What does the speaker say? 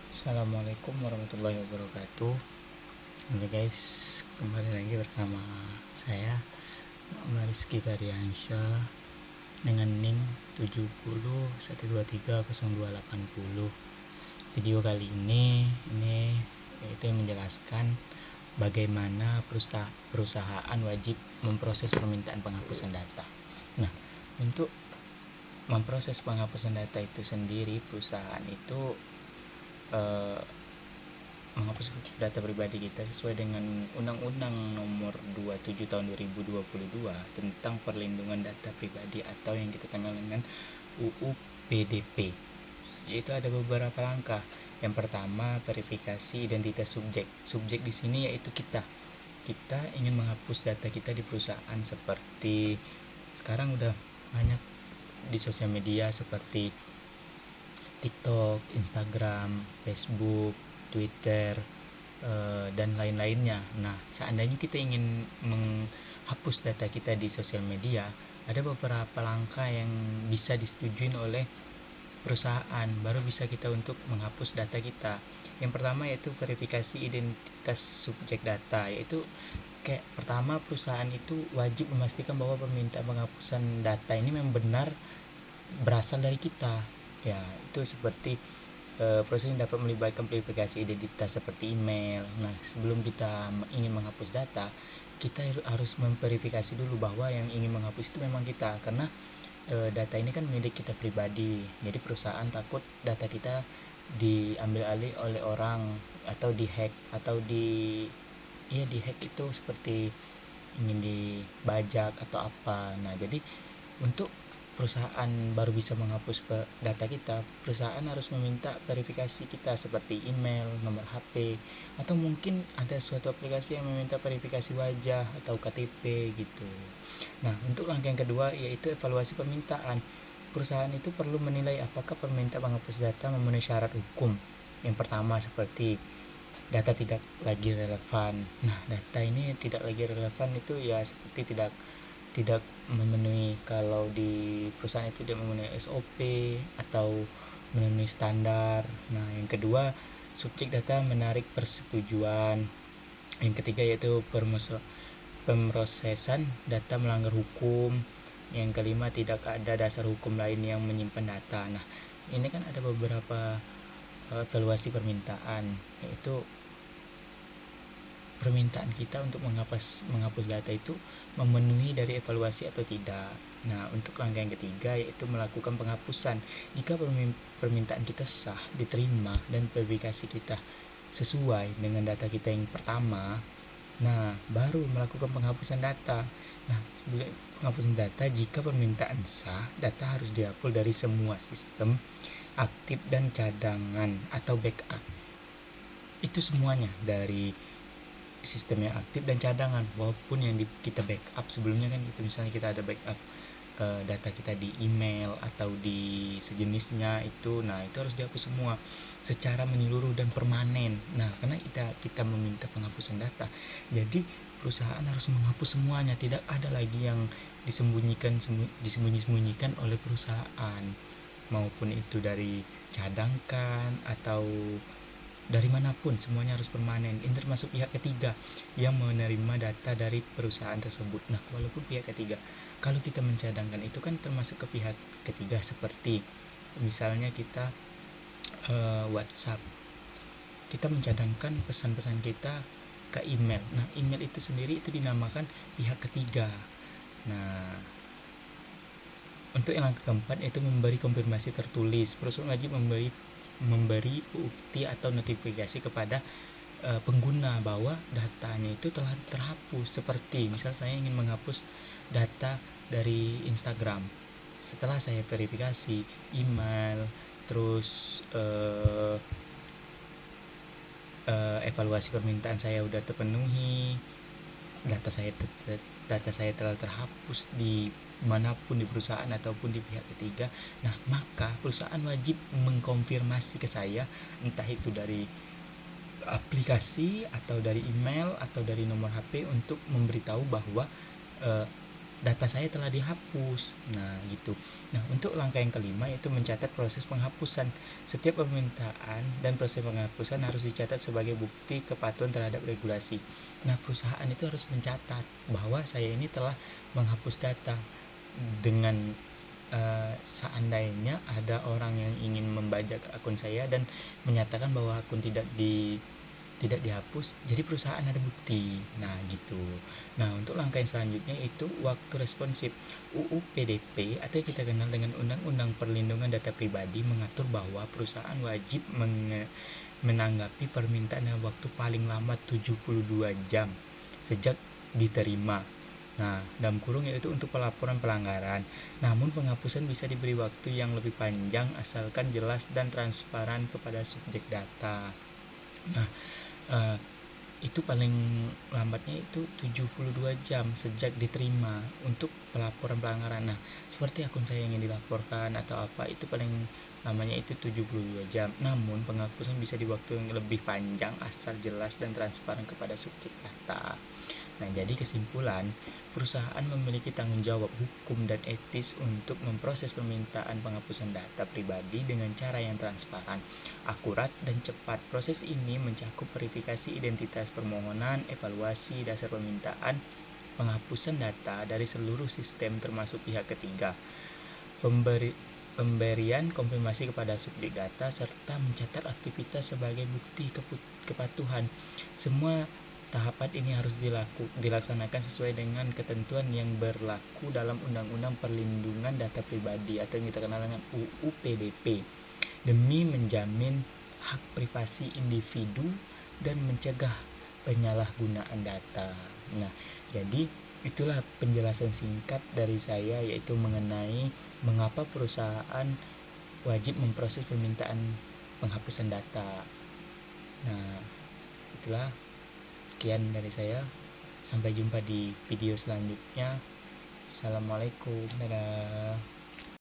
Assalamualaikum warahmatullahi wabarakatuh. Oke guys, kembali lagi bersama saya Rizky Baryansyah dengan NIM 70123028. Video kali ini yaitu menjelaskan bagaimana perusahaan wajib memproses permintaan penghapusan data. Nah, untuk memproses penghapusan data itu sendiri, perusahaan itu menghapus data pribadi kita sesuai dengan Undang-Undang Nomor 27 Tahun 2022 tentang Perlindungan Data Pribadi atau yang kita kenal dengan UU PDP. Yaitu ada beberapa langkah. Yang pertama, verifikasi identitas subjek. Subjek di sini yaitu kita. Kita ingin menghapus data kita di perusahaan, seperti sekarang udah banyak di sosial media seperti TikTok, Instagram, Facebook, Twitter, dan lain-lainnya. Nah, seandainya kita ingin menghapus data kita di sosial media, ada beberapa langkah yang bisa disetujui oleh perusahaan, baru bisa kita untuk menghapus data kita. Yang pertama yaitu verifikasi identitas subjek data, yaitu kayak pertama, perusahaan itu wajib memastikan bahwa permintaan penghapusan data ini memang benar berasal dari kita. Ya, itu seperti proses ini dapat melibatkan verifikasi identitas seperti email. Nah, sebelum kita ingin menghapus data, kita harus memverifikasi dulu bahwa yang ingin menghapus itu memang kita, karena data ini kan milik kita pribadi. Jadi perusahaan takut data kita diambil alih oleh orang atau dihack atau dihack itu seperti ingin dibajak atau apa. Nah, jadi untuk perusahaan baru bisa menghapus data kita, perusahaan harus meminta verifikasi kita seperti email, nomor HP, atau mungkin ada suatu aplikasi yang meminta verifikasi wajah atau KTP gitu. Nah, untuk langkah yang kedua yaitu evaluasi permintaan. Perusahaan itu perlu menilai apakah permintaan menghapus data memenuhi syarat hukum. Yang pertama seperti data tidak lagi relevan. Nah, data ini tidak lagi relevan itu ya seperti tidak tidak memenuhi, kalau di perusahaan itu tidak memenuhi SOP atau memenuhi standar. Nah, yang kedua, subjek data menarik persetujuan. Yang ketiga yaitu pemrosesan data melanggar hukum. Yang kelima, tidak ada dasar hukum lain yang menyimpan data. Nah, ini kan ada beberapa evaluasi permintaan, yaitu permintaan kita untuk menghapus data itu memenuhi dari evaluasi atau tidak. Nah, untuk langkah yang ketiga yaitu melakukan penghapusan. Jika permintaan kita sah, diterima, dan verifikasi kita sesuai dengan data kita yang pertama, nah baru melakukan penghapusan data. Nah, sebelum penghapusan data, jika permintaan sah, data harus dihapus dari semua sistem aktif dan cadangan atau backup. Itu semuanya dari sistem yang aktif dan cadangan, walaupun yang kita backup sebelumnya kan gitu. Misalnya kita ada backup data kita di email atau di sejenisnya itu, nah itu harus dihapus semua secara menyeluruh dan permanen. Nah, karena kita meminta penghapusan data, jadi perusahaan harus menghapus semuanya, tidak ada lagi yang disembunyikan oleh perusahaan, maupun itu dari cadangkan atau dari manapun, semuanya harus permanen. Ini termasuk pihak ketiga yang menerima data dari perusahaan tersebut. Nah, walaupun pihak ketiga, kalau kita mencadangkan itu kan termasuk ke pihak ketiga, seperti misalnya kita WhatsApp, kita mencadangkan pesan-pesan kita ke email. Nah, email itu sendiri itu dinamakan pihak ketiga. Nah, untuk yang keempat yaitu memberi konfirmasi tertulis. Perusahaan wajib memberi bukti atau notifikasi kepada pengguna bahwa datanya itu telah terhapus. Seperti misal saya ingin menghapus data dari Instagram, setelah saya verifikasi email, terus evaluasi permintaan saya udah terpenuhi, data saya telah terhapus di manapun, di perusahaan ataupun di pihak ketiga. Nah, maka perusahaan wajib mengkonfirmasi ke saya, entah itu dari aplikasi atau dari email atau dari nomor HP, untuk memberitahu bahwa data saya telah dihapus. Nah, gitu. Nah, untuk langkah yang kelima yaitu mencatat proses penghapusan. Setiap permintaan dan proses penghapusan harus dicatat sebagai bukti kepatuhan terhadap regulasi. Nah, perusahaan itu harus mencatat bahwa saya ini telah menghapus data dengan seandainya ada orang yang ingin membajak akun saya dan menyatakan bahwa akun tidak dihapus, jadi perusahaan ada bukti. Nah, gitu. Nah, untuk langkah yang selanjutnya itu waktu responsif. UU PDP atau yang kita kenal dengan Undang-Undang Perlindungan Data Pribadi mengatur bahwa perusahaan wajib menanggapi permintaan dalam waktu paling lama 72 jam sejak diterima. Nah, dalam kurung yaitu untuk pelaporan pelanggaran. Namun penghapusan bisa diberi waktu yang lebih panjang asalkan jelas dan transparan kepada subjek data. Nah, eh, itu paling lambatnya itu 72 jam sejak diterima untuk pelaporan pelanggaran. Nah, seperti akun saya yang dilaporkan atau apa, itu paling lamanya itu 72 jam. Namun penghapusan bisa di waktu yang lebih panjang asal jelas dan transparan kepada subjek data. Nah, jadi kesimpulan, perusahaan memiliki tanggung jawab hukum dan etis untuk memproses permintaan penghapusan data pribadi dengan cara yang transparan, akurat, dan cepat. Proses ini mencakup verifikasi identitas permohonan, evaluasi dasar permintaan, penghapusan data dari seluruh sistem termasuk pihak ketiga, pemberian konfirmasi kepada subjek data, serta mencatat aktivitas sebagai bukti kepatuhan. Semua tahapan ini harus dilaksanakan sesuai dengan ketentuan yang berlaku dalam Undang-Undang Perlindungan Data Pribadi atau yang kita kenal dengan UU PDP demi menjamin hak privasi individu dan mencegah penyalahgunaan data. Nah, jadi itulah penjelasan singkat dari saya yaitu mengenai mengapa perusahaan wajib memproses permintaan penghapusan data. Nah, itulah sekian dari saya. Sampai jumpa di video selanjutnya. Assalamualaikum. Dadah.